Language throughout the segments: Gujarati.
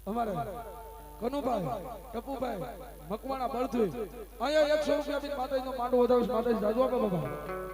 અમારે કનુભાઈ ટપુભાઈ મકવાણા બળથી અહીંયા 100 રૂપિયા થી માતાજીનો માંડવો વધારે માતાજી જાજુ આપે બાબા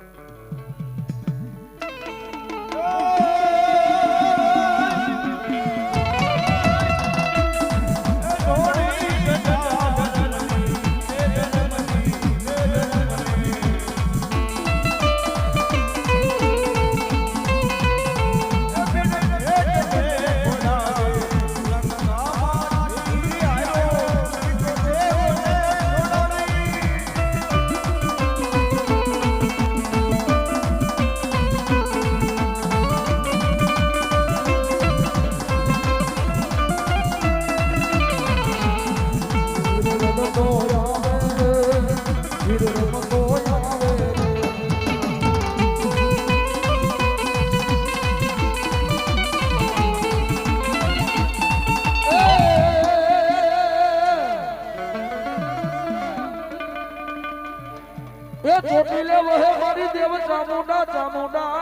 ચોટીલે વહે મારી દેવ ચામુંડા ચામુંડા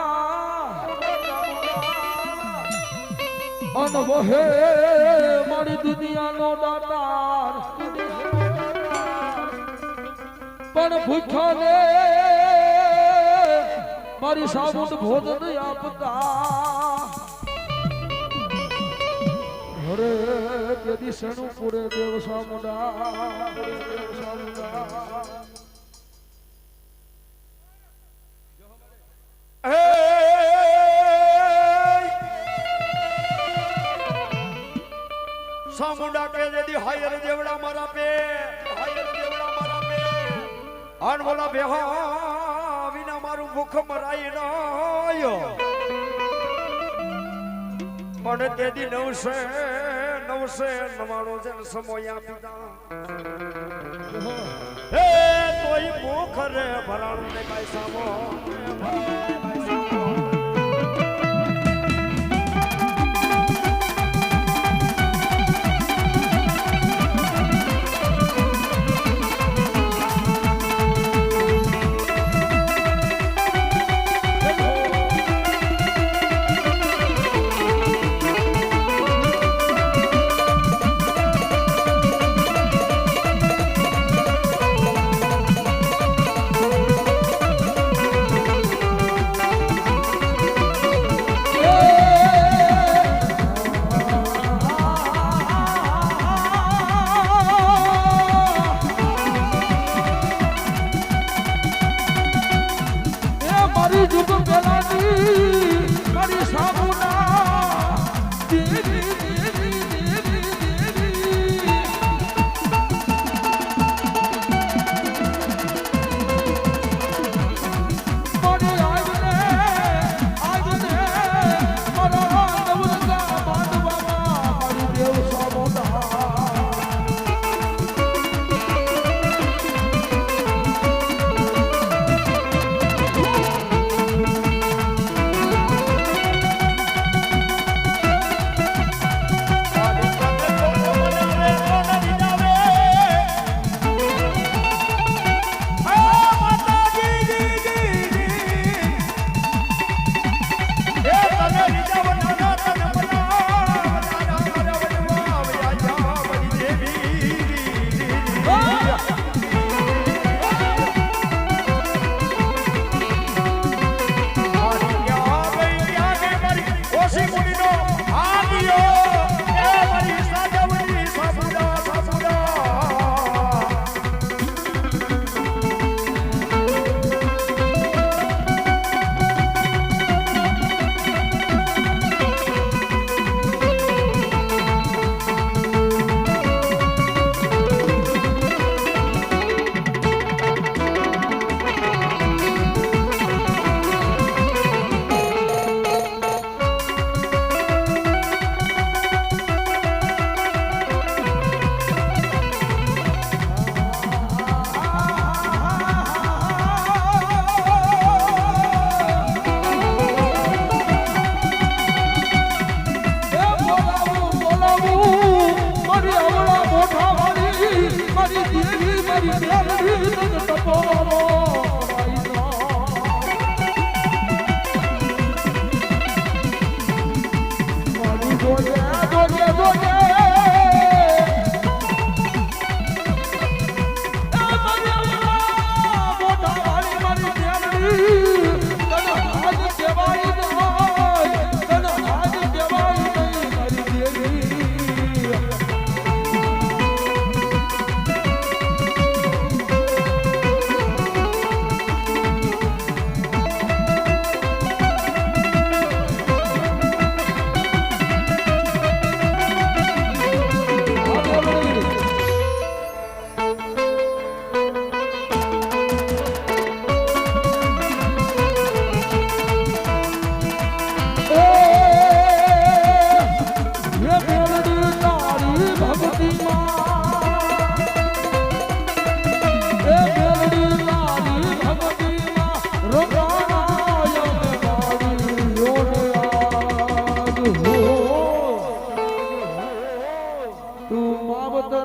અન વહે મારી દુનિયાનો દાતાર પણ ભૂખ્યાને મારી સાબુત ભોજન આપતા હરે તેદી સણું પૂરે દેવ ચામુંડા સામુંડા કે જેદી હાયર દેવડા મારા પે આન બોલા બેહા વિના મારું મુખ મરાય નાયો પણ તેદી નવસે 99 જન સમોયા પીતા હે તોય મુખ રે ભરાણું ને કાઈ સામો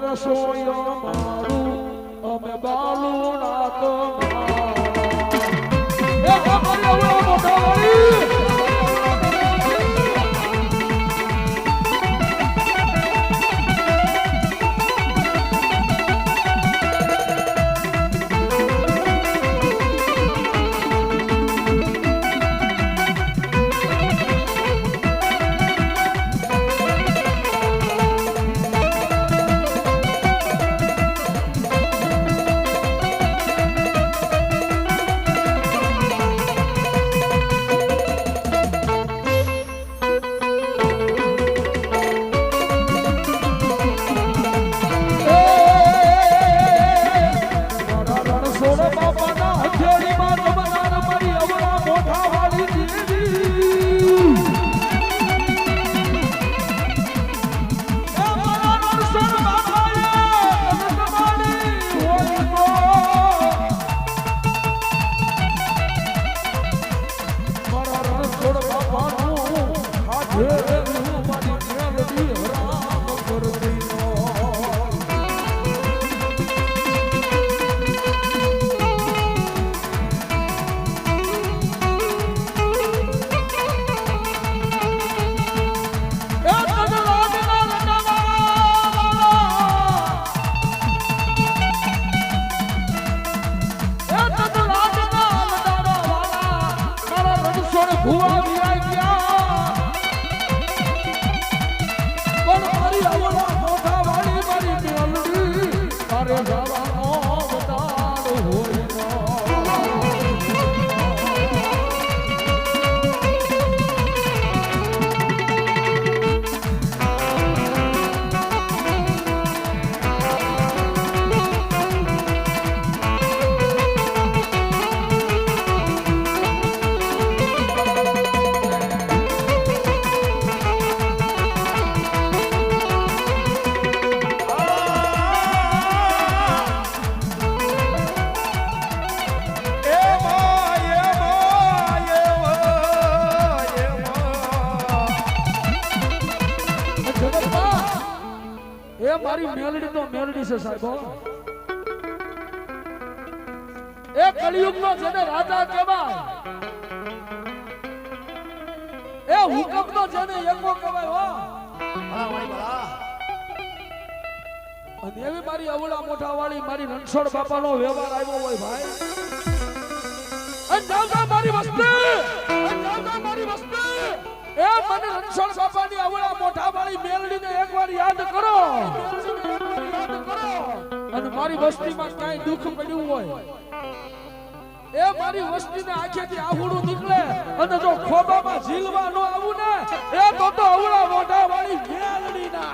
રસોઈયો મારું અમે બાલું ના તો એ અમારી અવળા મોટા વાળી મારી મેલડી તો મેલડી છે સાહેબ એ કળિયુગ નો જેને રાજા કહેવાય એ હુકમ નો જેને એકો કહેવાય હો અને એવી મારી અવળા મોઢા વાળી મારી રણછોડ બાપાનો વ્યવહાર આવ્યો હોય ભાઈ અંજાવતા મારી વસ્તી એ મને રણછોડ બાપાની અવળા મોઢા વાળી મેલડીને એકવાર યાદ કરો અને મારી વસ્તીમાં ક્યાંય દુઃખ પડ્યું હોય એ મારી વસ્તીને આંખેથી આહુડું નીકળે અને જો ખોબામાં ઝીલવા ન આવું ને એ તો અવળા મોઢા વાળી મેલડી ના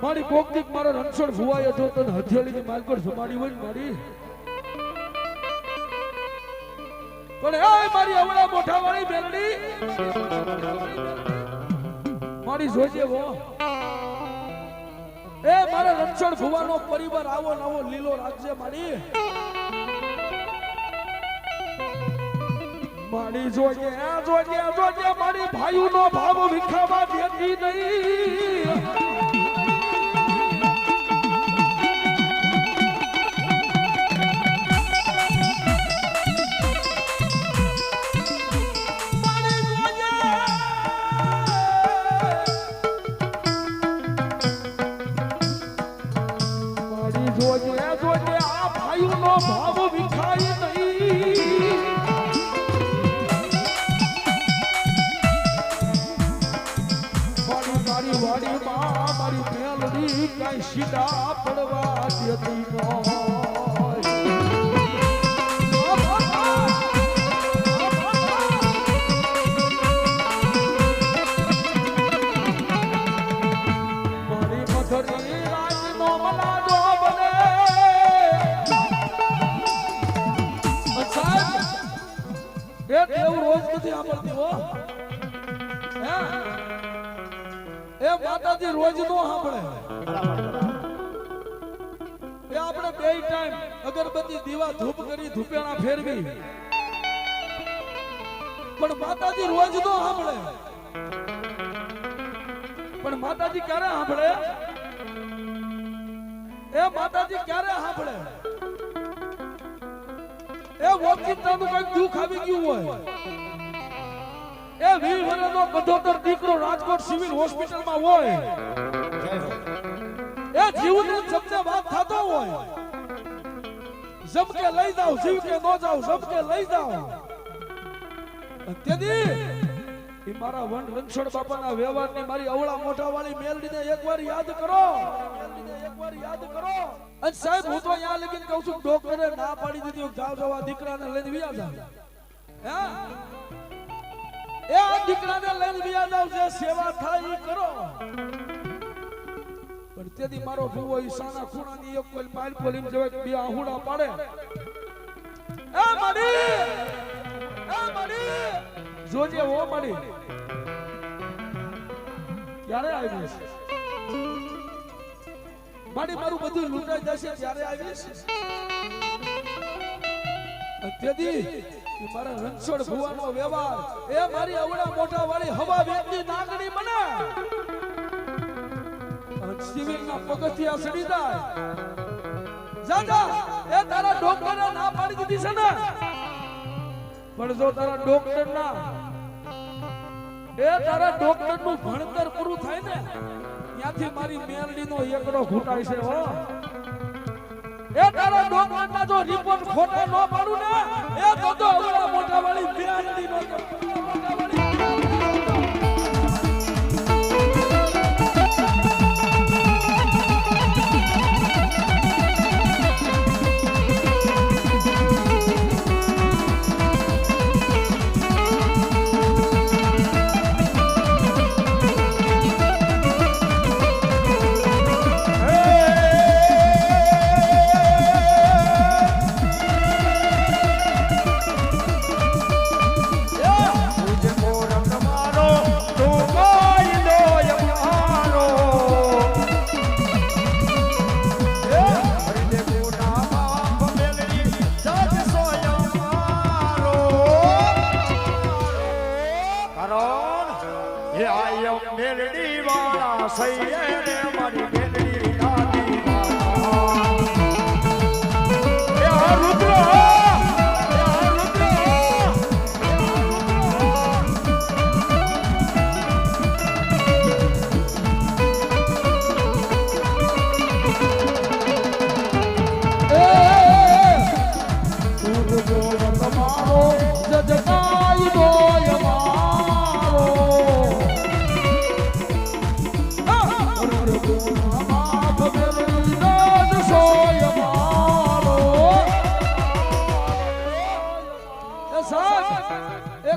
મારી કોકદીક મારો રણછોડ ફુવાય હતો તો હથિયાળીની માલકોડ જમાડી હોય મારી પણ એ મારી અવળા મોઢા વાળી મેલડી મારી જોજે વો એ મારા રણછોડ ફુવાનો પરિવાર આવો નવો લીલો રાખજે મારી મારી જોજે મારી ભાઈઓનો ભાવ વિખાવા દેતી નહીં જોજે જોજે આ ભાઈઓનો ભાવ વિખાય નહીં. મારી વાડીમાં મારી મેલડી કાંઈ સીધા પડવા દેતી ન. માતાજી રોજ નો સાંભળે. એ આપણે બે ટાઈમ અગરબત્તી દીવા ધૂપ કરી ધૂપેણા ફેરવી, પણ માતાજી રોજ નો સાંભળે. પણ માતાજી ક્યારે સાંભળે? એ માતાજી ક્યારે સાંભળે? એ વોકિંતાનું કઈક દુઃખ આવી ગયું હોય, એ 20 વર્ષનો કઠોતર દીકરો રાજકોટ સિવિલ હોસ્પિટલમાં હોય, એ જીવને શબ્દે વાત થતો હોય, જમકે લઈ જાવ, જીવકે નો જાવ, જમકે લઈ જાવ. તેથી ઈ મારા વન રણછોડ બાપાના વ્યવહારની મારી અવળા મોઢા વાળી મેલડીને એકવાર યાદ કરો, એકવાર યાદ કરો. અને સાહેબ હું તો અહીંયા લગીને કહું છું, ડોક્ટરે ના પાડી દીધી જાવ જવા દીકરાને લઈને વિયા જાવ. એ આ દીકરાને લઈને વિયા જાવ, જે સેવા થાય ઈ કરો. પણ તેથી મારો ભૂવો ઈશાના ખૂણાની એક કોઈ માઇલ પોલીમ જેવા બે આહુડા પાડે. એ મડી જોજે હો મડી ક્યારે આવીશ? મારી મારું બધું લૂંટાઈ જશે ત્યારે આવીશ. તેથી મારા રણછોડ ભુવાનો વ્યવહાર એ મારી અવળા મોઢા વાળી હવા વેચની નાગણી બને, સિવિલના પગથિયા સડી જાય. જાજા એ તારા ડોક્ટરે ના પાડી દીધી છે ને, પણ જો તારા ડોક્ટર ના તારા ડોક્ટર નું ભણતર પૂરું થાય ને, ત્યાંથી મારી મેલડી નો એકડો ઘૂંટાય છે. હો એ તારા ડોક્ટર ના જો રિપોર્ટ ખોટા ન પાડું ને, એ તો અવળા મોટા વાળી મેલડી નો મોટા વાળી.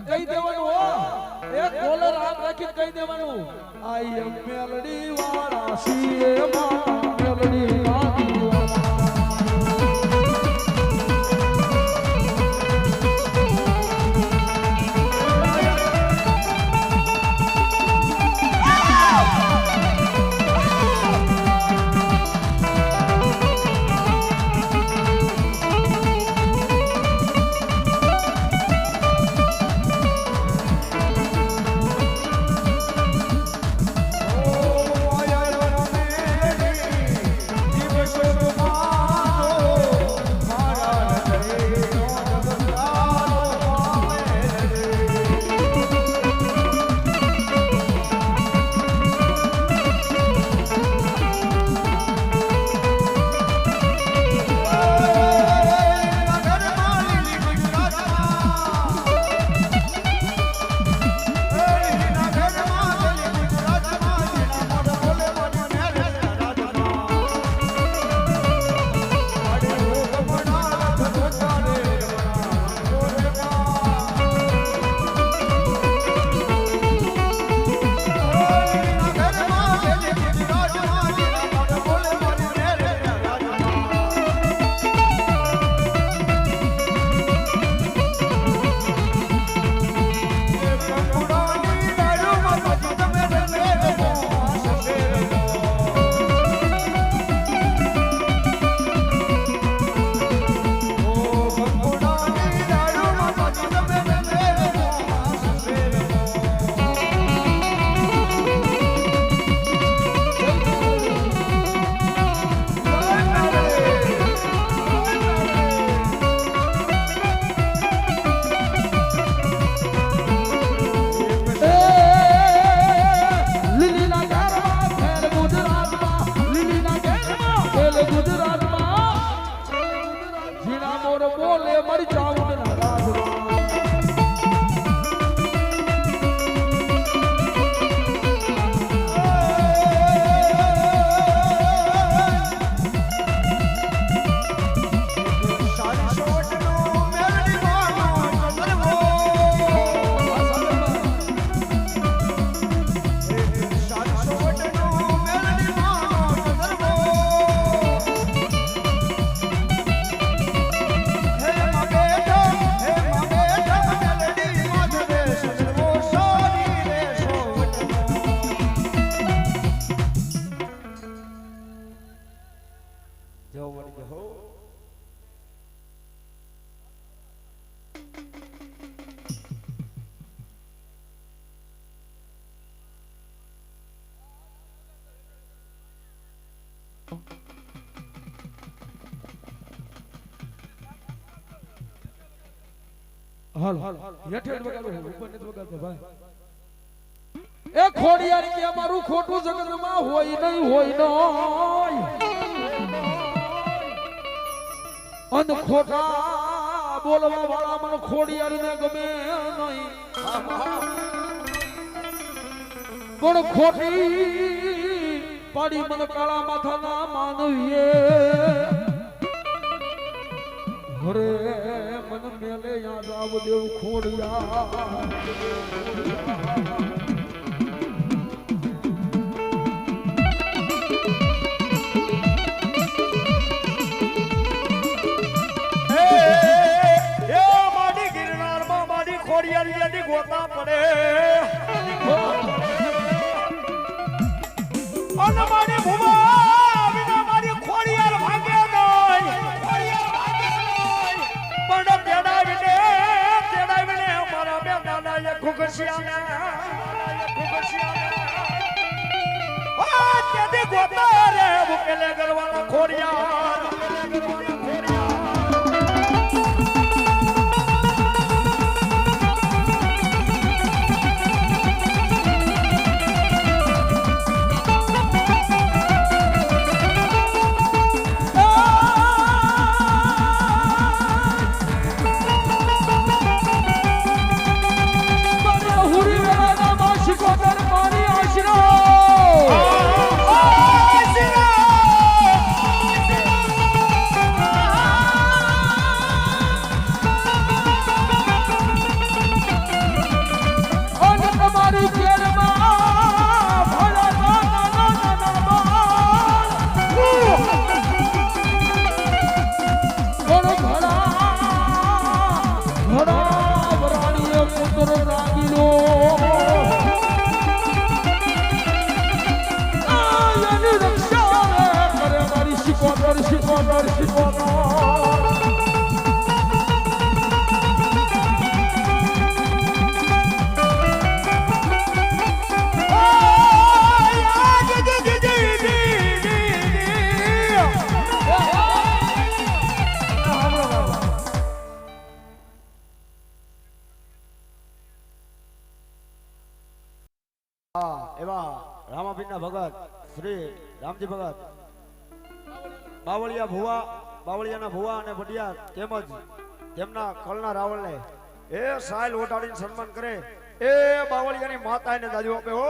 કહી દેવાનું હો, એક ડોલર હાથ રાખી કહી દેવાનું, આઈ એમ મેલડી વાળા સીએ માં મેલડી વાળી જો વળી જો હાલ હેઠે વગાડો ઉપર નથી વગાડતો ભાઈ એ ખોડિયાર કે અમારું ખોટું જગતમાં હોય નહીં અન ખોટા બોલવા વાળા મને ખોડિયાર ને ગમે નહીં પણ ખોટી પાડી મને કાળા માથાના માનવીએ હરે મન મેલે યાદ આવ દેવ ખોડિયા ખોડિયારી ગોતા પડે અને મારી ભૂવા વિના મારી ખોડિયાર ભાગે નહીં પણ તેડાવીને મારા બે દાદા એ ખુગસિયાને ગોતા રે ભૂકેલે ગરવાના ખોડિયાર એવા રામાપીરના ભગત શ્રી રામજી ભગત બાવળિયાના ભુવા અને ભટિયાર તેમજ તેમના કલના રાવણને એ સાયલ ઓટાડીને સન્માન કરે એ બાવળિયાની માતાને દાદુ આપે ઓ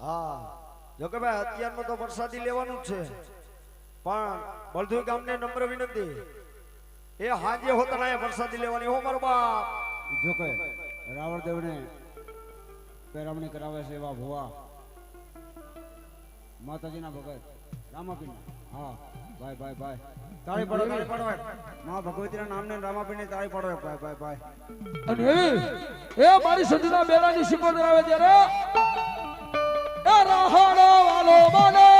હા જો કે ભાઈ અત્યારમાં તો વરસાદી લેવાનું જ છે પણ બળધુ ગામને નમ્ર વિનંતી એ હાજે હોતા ના વરસાદી લેવાની હો મારો બાપ જો કે રાવણદેવને પેરામણી કરાવે છે એવા ભુવા માતાજીના ભગત રામાપીર હા ભાઈ ભાઈ ભાઈ તાળી પાડો માં ભગવતીના નામને રામાપીરને તાળી પાડો ભાઈ ભાઈ ભાઈ અને એ મારી સંધીના બેડાની શિકોર ધરાવે ત્યારે એ રાહડો વાલો બને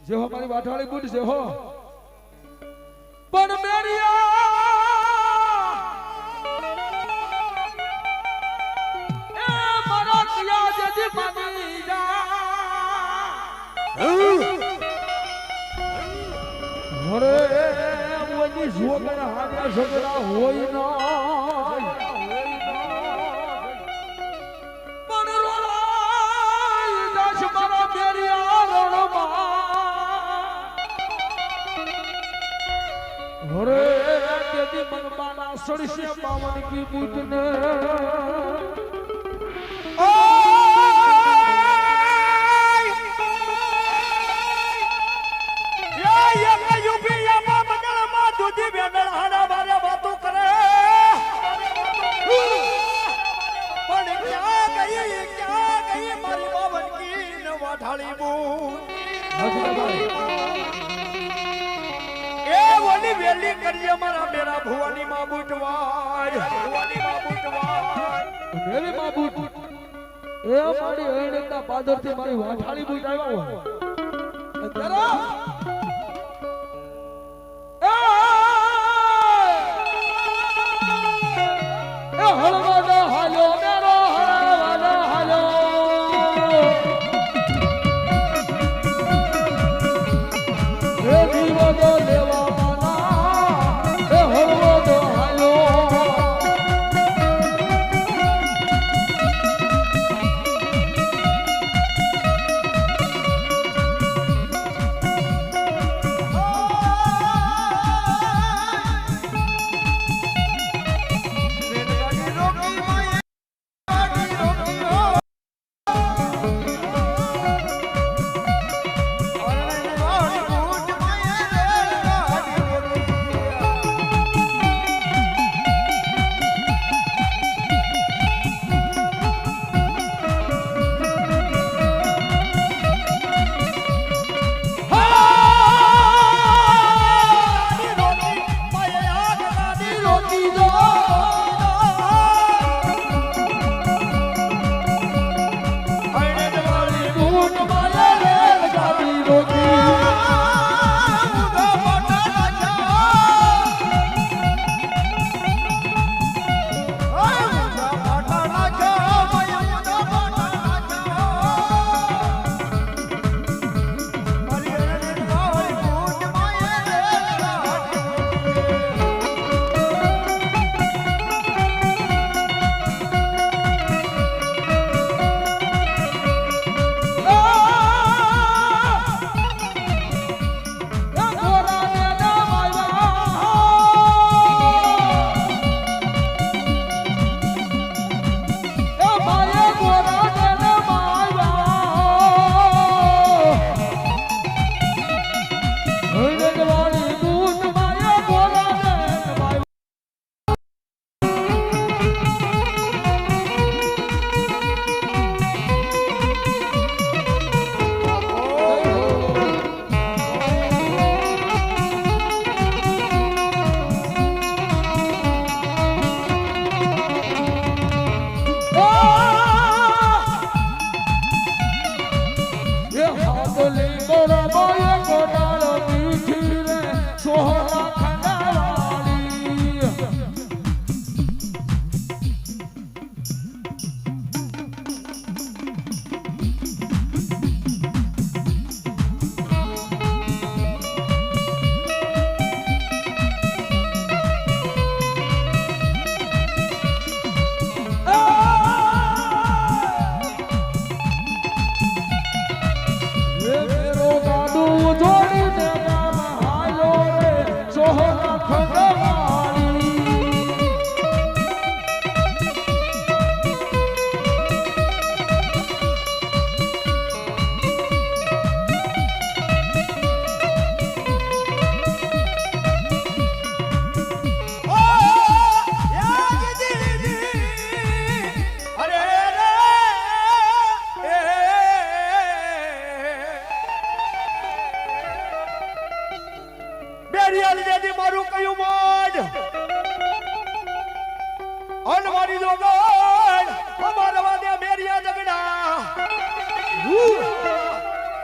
જેહો મારી વાઠાળી બુટ છે હો પણ મેરિયા એ મારા કિયા જેદી માની જા અરે ઓની જોગણ હાજર ઝઘડા હોય ના પણ રોલાય દાસ મારા મેરિયા રણમાં અરે તેદી મનમાના સડશે પાવન કી બૂટને વેલી કરીએ મારા મેરા ભુવાની માં બુટવાય ભુવાની માં બુટવાય મેરી માં બૂટ એ મારી હૈણના પાદરથી મારી વાઠાળી બૂટ આવ્યા હોય જરા એ હળવાનો હાલો મેરો હળવાનો હાલો એ દીવો લેવા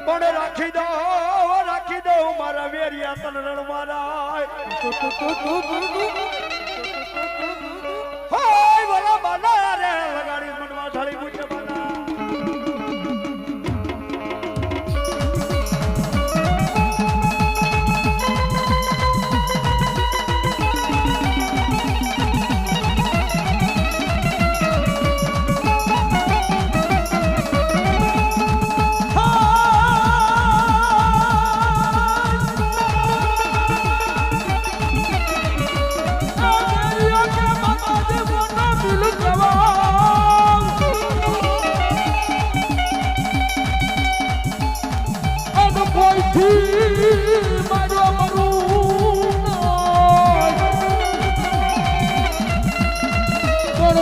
પણ રાખી દો મારા વેરિયા તન રણ મારા હોય વરા બાના રે લગાડી મનવા ઢાળી મુજે બાના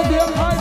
દેખાય